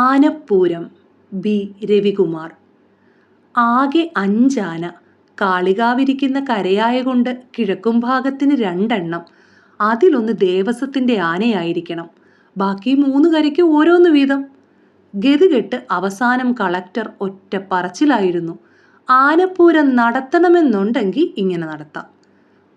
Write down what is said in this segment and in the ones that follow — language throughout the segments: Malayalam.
ആനപ്പൂരം ബി രവികുമാർ. ആകെ 5 ആന. കാളികാവിരിക്കുന്ന കരയായ കൊണ്ട് കിഴക്കും ഭാഗത്തിന് 2 എണ്ണം. അതിലൊന്ന് ദേവസ്വത്തിൻ്റെ ആനയായിരിക്കണം. ബാക്കി 3 കരയ്ക്ക് ഓരോന്ന് വീതം. ഗതികെട്ട് അവസാനം കളക്ടർ ഒറ്റ പറച്ചിലായിരുന്നു, ആനപ്പൂരം നടത്തണമെന്നുണ്ടെങ്കിൽ ഇങ്ങനെ നടത്താം.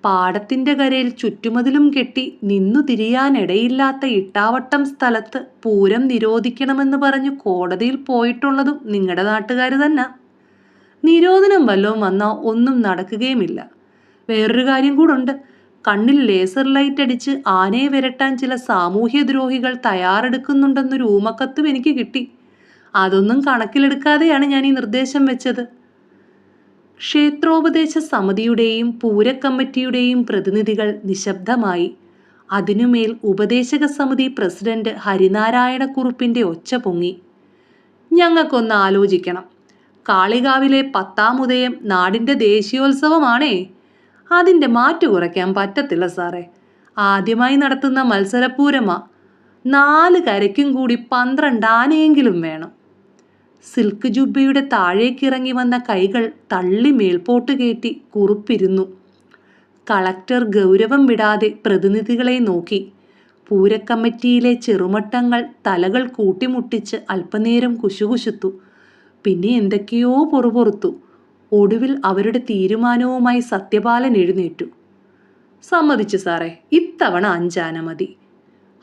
പാടത്തിൻ്റെ കരയിൽ ചുറ്റുമതിലും കെട്ടി നിന്നു തിരിയാനിടയില്ലാത്ത ഇട്ടാവട്ടം സ്ഥലത്ത് പൂരം നിരോധിക്കണമെന്ന് പറഞ്ഞ് കോടതിയിൽ പോയിട്ടുള്ളതും നിങ്ങളുടെ നാട്ടുകാർ തന്നെ. നിരോധനം വല്ലതും വന്നാൽ ഒന്നും നടക്കുകയുമില്ല. വേറൊരു കാര്യം കൂടുണ്ട്. കണ്ണിൽ ലേസർ ലൈറ്റ് അടിച്ച് ആനയെ വിരട്ടാൻ ചില സാമൂഹ്യദ്രോഹികൾ തയ്യാറെടുക്കുന്നുണ്ടെന്നൊരു ഊമക്കത്തും എനിക്ക് കിട്ടി. അതൊന്നും കണക്കിലെടുക്കാതെയാണ് ഞാൻ ഈ നിർദ്ദേശം വെച്ചത്. ക്ഷേത്രോപദേശ സമിതിയുടെയും പൂരക്കമ്മിറ്റിയുടെയും പ്രതിനിധികൾ നിശബ്ദമായി. അതിനുമേൽ ഉപദേശക സമിതി പ്രസിഡന്റ് ഹരിനാരായണക്കുറുപ്പിൻ്റെ ഒച്ച പൊങ്ങി. ഞങ്ങൾക്കൊന്ന് ആലോചിക്കണം. കാളികാവിലെ 10-ാം ഉദയം നാടിൻ്റെ ദേശീയോത്സവമാണേ. അതിൻ്റെ മാറ്റു കുറയ്ക്കാൻ പറ്റത്തില്ല സാറേ. ആദ്യമായി നടത്തുന്ന മത്സരപ്പൂരമാ. 4 കരയ്ക്കും കൂടി 12 ആനയെങ്കിലും വേണം. സിൽക്ക് ജുബ്ബയുടെ താഴേക്കിറങ്ങി വന്ന കൈകൾ തള്ളി മേൽപോട്ട് കയറ്റി കുറുപ്പിരുന്നു. കളക്ടർ ഗൗരവം വിടാതെ പ്രതിനിധികളെ നോക്കി. പൂരക്കമ്മിറ്റിയിലെ ചെറുമട്ടങ്ങൾ തലകൾ കൂട്ടിമുട്ടിച്ച് അല്പനേരം കുശുകുശുത്തു. പിന്നെ എന്തൊക്കെയോ പൊറുപൊറുത്തു. ഒടുവിൽ അവരുടെ തീരുമാനവുമായി സത്യപാലൻ എഴുന്നേറ്റു. സമ്മതിച്ചു സാറേ, ഇത്തവണ 5 ആന മതി.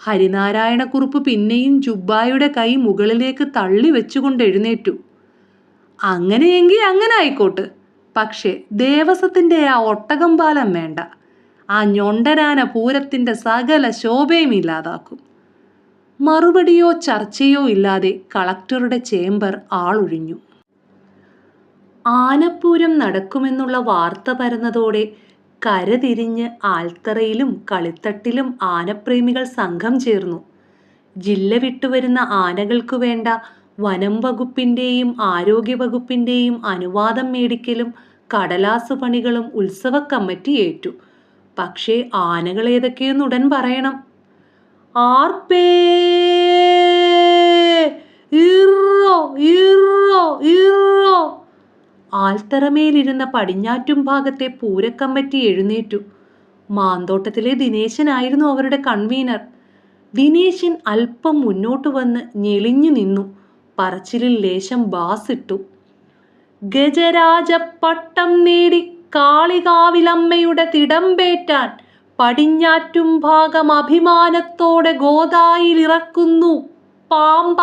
ഹരിനാരായണക്കുറുപ്പ് പിന്നെയും ജുബ്ബായുടെ കൈ മുകളിലേക്ക് തള്ളി വെച്ചുകൊണ്ട് എഴുന്നേറ്റു. അങ്ങനെയെങ്കിൽ അങ്ങനെ ആയിക്കോട്ട്. പക്ഷേ ദേവസ്വത്തിൻ്റെ ആ ഒട്ടകം പാലം വേണ്ട. ആ ഞൊണ്ടനാന പൂരത്തിൻ്റെ സകല ശോഭയും ഇല്ലാതാക്കും. മറുപടിയോ ചർച്ചയോ ഇല്ലാതെ കളക്ടറുടെ ചേംബർ ആളൊഴിഞ്ഞു. ആനപ്പൂരം നടക്കുമെന്നുള്ള വാർത്ത പരന്നതോടെ കരതിരിഞ്ഞ് ആൽത്തറയിലും കളിത്തട്ടിലും ആനപ്രേമികൾ സംഘം ചേർന്നു. ജില്ല വിട്ടുവരുന്ന ആനകൾക്കു വേണ്ട വനം വകുപ്പിൻ്റെയും ആരോഗ്യ വകുപ്പിൻ്റെയും അനുവാദം മേടിക്കലും കടലാസു പണികളും ഉത്സവ കമ്മിറ്റി ഏറ്റു. പക്ഷേ ആനകൾ ഏതൊക്കെയെന്ന് ഉടൻ പറയണം. ആർപ്പേ ഇറോ ഇറോ ഇറോ. ആൽത്തറമേലിരുന്ന പടിഞ്ഞാറ്റും ഭാഗത്തെ പൂരക്കമ്മിറ്റി എഴുന്നേറ്റു. മാന്തോട്ടത്തിലെ ദിനേശനായിരുന്നു അവരുടെ കൺവീനർ. ദിനേശൻ അല്പം മുന്നോട്ട് വന്ന് ഞെളിഞ്ഞു നിന്നു. പറച്ചിലിൽ ലേശം ബാസിട്ടു. ഗജരാജപ്പട്ടം നേടി കാളികാവിലമ്മയുടെ തിടമ്പേറ്റാൻ പടിഞ്ഞാറ്റും ഭാഗം അഭിമാനത്തോടെ ഗോദായിലിറക്കുന്നു പാമ്പ.